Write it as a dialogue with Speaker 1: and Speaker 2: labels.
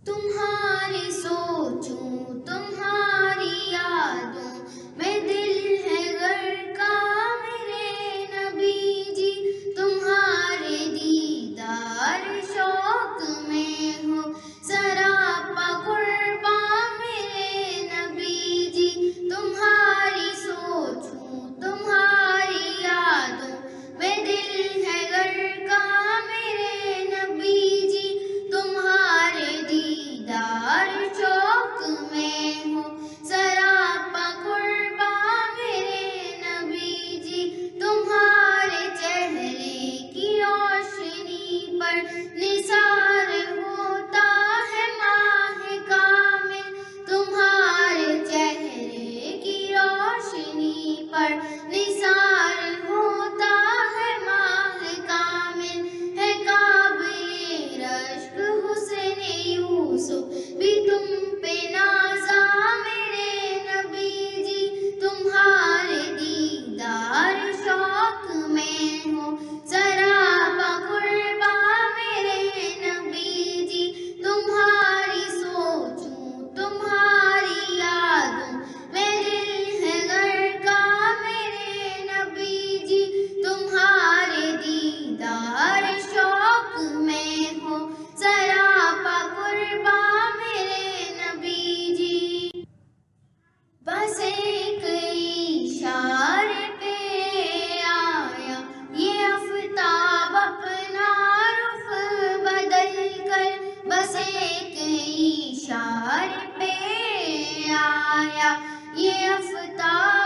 Speaker 1: तुम्हारी सोचूं तुम्हारी यादों में दिल है गरका मेरे नबी जी। तुम्हारे दीदार शौक में हो सरापा कुर्बा मेरे नबी जी। तुम्हारी सोचूं तुम्हारी यादों में दिल है गरका मेरे नबी जी। तुम्हारे दीदार चौक में हो सरापा कुर्बा मेरे नबी जी। तुम्हारे चेहरे की रोशनी पर निसार होता है माह कामिल। तुम्हारे चेहरे की रोशनी पर निसार होता है माह कामिल। है काबिल रश्क हुस्न यूसुफ भी तुम पे नाज़ा मेरे नबी जी। तुम्हारे दीदार शौक में हो सरापा कुर्बा मेरे नबी जी। तुम्हारी सोचूं तुम्हारी यादों में दिल है गरका मेरे नबी जी। तुम्हारे दीदार शौक में हो सरापा कुर्बा मेरे नबी जी। बस एक इशारे पे आया ये आफताब अपना रुख बदल कर। बस एक इशारे पे आया ये आफताब